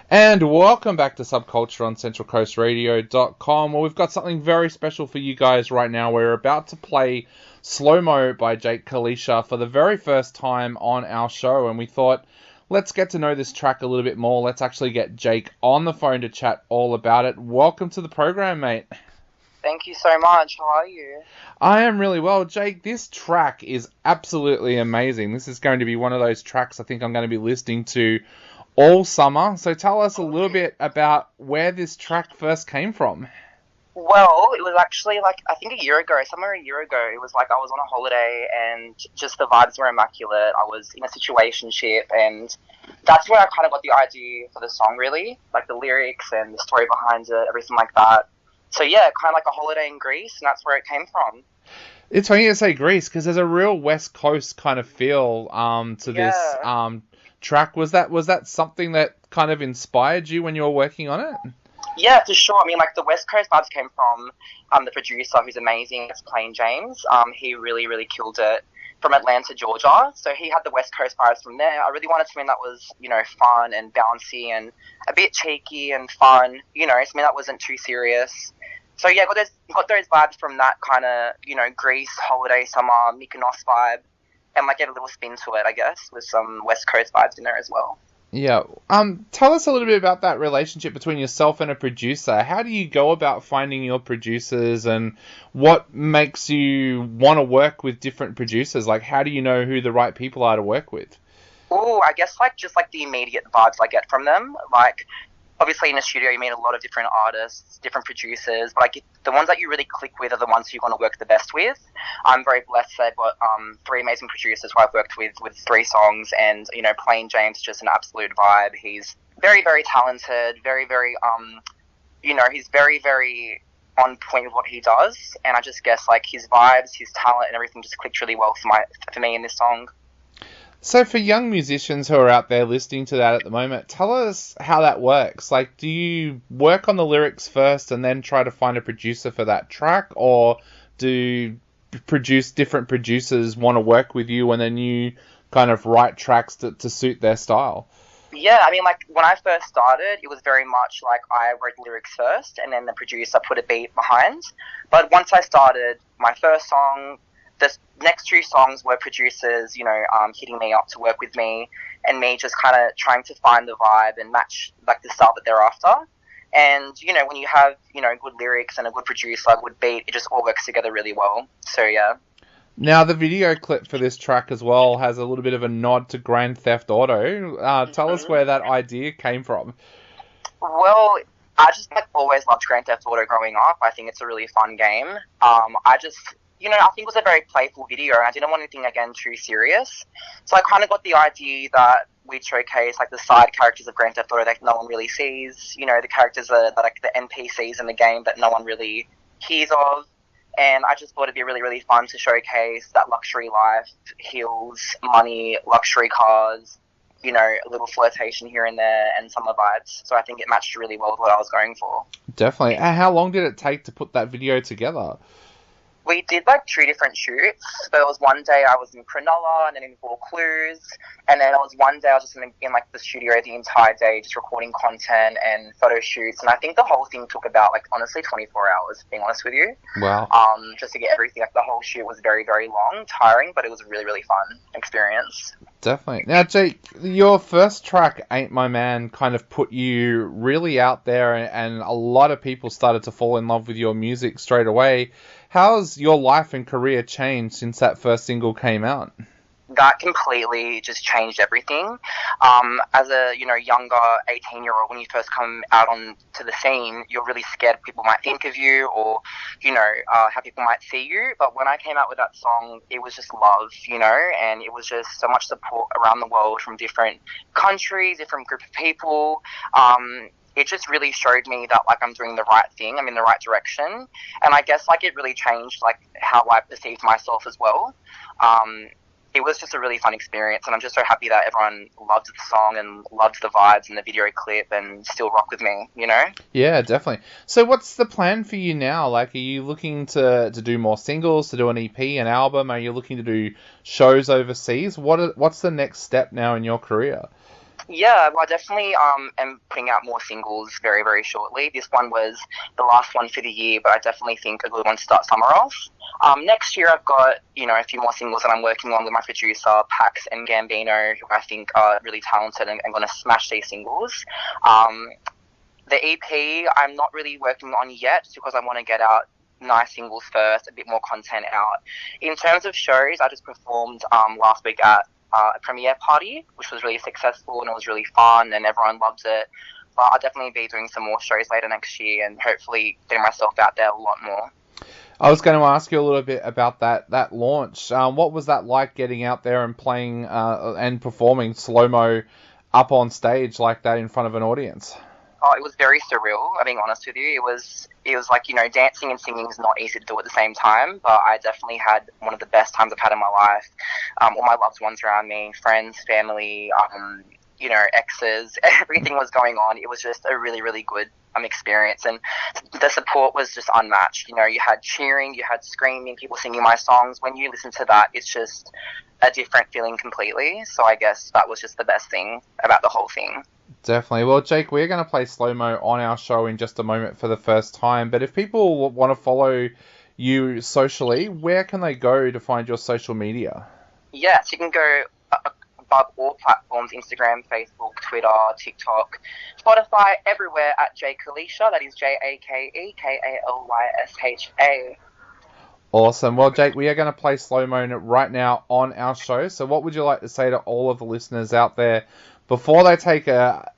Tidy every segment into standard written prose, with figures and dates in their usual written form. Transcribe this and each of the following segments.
And welcome back to Subculture on CentralCoastRadio.com, where we've got something very special for you guys right now. We're about to play Slo Mo by Kalysha for the very first time on our show, and we thought, let's get to know this track a little bit more. Let's actually get Jake on the phone to chat all about it. Welcome to the program, mate. Thank you so much. How are you? I am really well. Jake, this track is absolutely amazing. This is going to be one of those tracks I think I'm going to be listening to all summer. So tell us a little bit about where this track first came from. Well, it was actually I think somewhere a year ago, it was I was on a holiday and just the vibes were immaculate. I was in a situationship and that's where I kind of got the idea for the song, really. Like the lyrics and the story behind it, everything like that. So yeah, kind of like a holiday in Greece, and that's where it came from. It's funny to say Greece because there's a real West Coast kind of feel to this track. Was that something that kind of inspired you when you were working on it? Yeah, for sure. I mean, the West Coast vibes came from the producer, who's amazing. It's Plain James. He really, really killed it from Atlanta, Georgia. So he had the West Coast vibes from there. I really wanted something that was, fun and bouncy and a bit cheeky and fun. Something that wasn't too serious. So yeah, got those vibes from that kind of, Greece, holiday, summer, Mykonos vibe. And gave a little spin to it, I guess, with some West Coast vibes in there as well. Yeah. Tell us a little bit about that relationship between yourself and a producer. How do you go about finding your producers, and what makes you want to work with different producers? How do you know who the right people are to work with? Oh, I guess just the immediate vibes I get from them. Obviously in a studio you meet a lot of different artists, different producers, but the ones that you really click with are the ones you're going to work the best with. I'm very blessed that I've got three amazing producers who I've worked with 3 songs, and Plain James is just an absolute vibe. He's very, very talented, very, very he's very, very on point with what he does, and I just guess his vibes, his talent and everything just clicked really well for me in this song. So for young musicians who are out there listening to that at the moment, tell us how that works. Do you work on the lyrics first and then try to find a producer for that track, or do different producers want to work with you and then you kind of write tracks to suit their style? Yeah, I mean, when I first started, it was very much I wrote lyrics first and then the producer put a beat behind. But once I started my first song, the next 2 songs were producers, hitting me up to work with me, and me just kind of trying to find the vibe and match the style that they're after. And when you have good lyrics and a good producer, a good beat, it just all works together really well. So yeah. Now the video clip for this track as well has a little bit of a nod to Grand Theft Auto. Tell us where that idea came from. Well, I just always loved Grand Theft Auto growing up. I think it's a really fun game. I think it was a very playful video, and I didn't want anything, again, too serious. So I kind of got the idea that we'd showcase, the side characters of Grand Theft Auto that no one really sees, the characters that the NPCs in the game that no one really hears of. And I just thought it'd be really, really fun to showcase that luxury life, hills, money, luxury cars, a little flirtation here and there, and summer vibes. So I think it matched really well with what I was going for. Definitely. And how long did it take to put that video together? We did 2 different shoots. So there was one day I was in Cronulla and then in Vaucluse, and then there was one day I was just in the studio the entire day, just recording content and photo shoots. And I think the whole thing took about honestly 24 hours, being honest with you. Wow. Just to get everything. The whole shoot was very, very long, tiring, but it was a really, really fun experience. Definitely. Now, Jake, your first track, Ain't My Man, kind of put you really out there, and a lot of people started to fall in love with your music straight away. How's your life and career changed since that first single came out? That completely just changed everything. As a younger 18-year-old, when you first come out onto the scene, you're really scared people might think of you, or how people might see you. But when I came out with that song, it was just love, and it was just so much support around the world from different countries, different group of people. It just really showed me that I'm doing the right thing, I'm in the right direction, and I guess it really changed how I perceived myself as well. It was just a really fun experience, and I'm just so happy that everyone loved the song and loved the vibes and the video clip and still rock with me, Yeah, definitely. So what's the plan for you now? Are you looking to do more singles, to do an EP, an album? Are you looking to do shows overseas? What's the next step now in your career? Yeah, well, I definitely am putting out more singles very, very shortly. This one was the last one for the year, but I definitely think a good one to start summer off. Next year, I've got a few more singles that I'm working on with my producer Pax and Gambino, who I think are really talented and going to smash these singles. Um, the EP, I'm not really working on yet because I want to get out nice singles first, a bit more content out. In terms of shows, I just performed last week at a premiere party, which was really successful and it was really fun and everyone loved it. But I'll definitely be doing some more shows later next year and hopefully getting myself out there a lot more. I was going to ask you a little bit about that launch. What was that like, getting out there and playing and performing Slo Mo up on stage like that in front of an audience? Oh, it was very surreal, I'm being honest with you. It was like, dancing and singing is not easy to do at the same time, but I definitely had one of the best times I've had in my life. All my loved ones around me, friends, family, exes, everything was going on. It was just a really, really good experience, and the support was just unmatched. You had cheering, you had screaming, people singing my songs. When you listen to that, it's just a different feeling completely. So I guess that was just the best thing about the whole thing. Definitely. Well, Jake, we're going to play Slo Mo on our show in just a moment for the first time. But if people want to follow you socially, where can they go to find your social media? Yes, you can go above all platforms: Instagram, Facebook, Twitter, TikTok, Spotify, everywhere at J Kalysha. That is JakeKalysha. Awesome. Well, Jake, we are going to play Slo Mo right now on our show. So what would you like to say to all of the listeners out there before they take a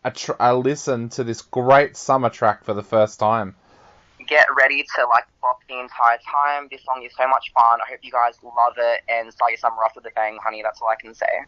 listen to this great summer track for the first time? Get ready to bop the entire time. This song is so much fun. I hope you guys love it and start your summer off with a bang, honey. That's all I can say.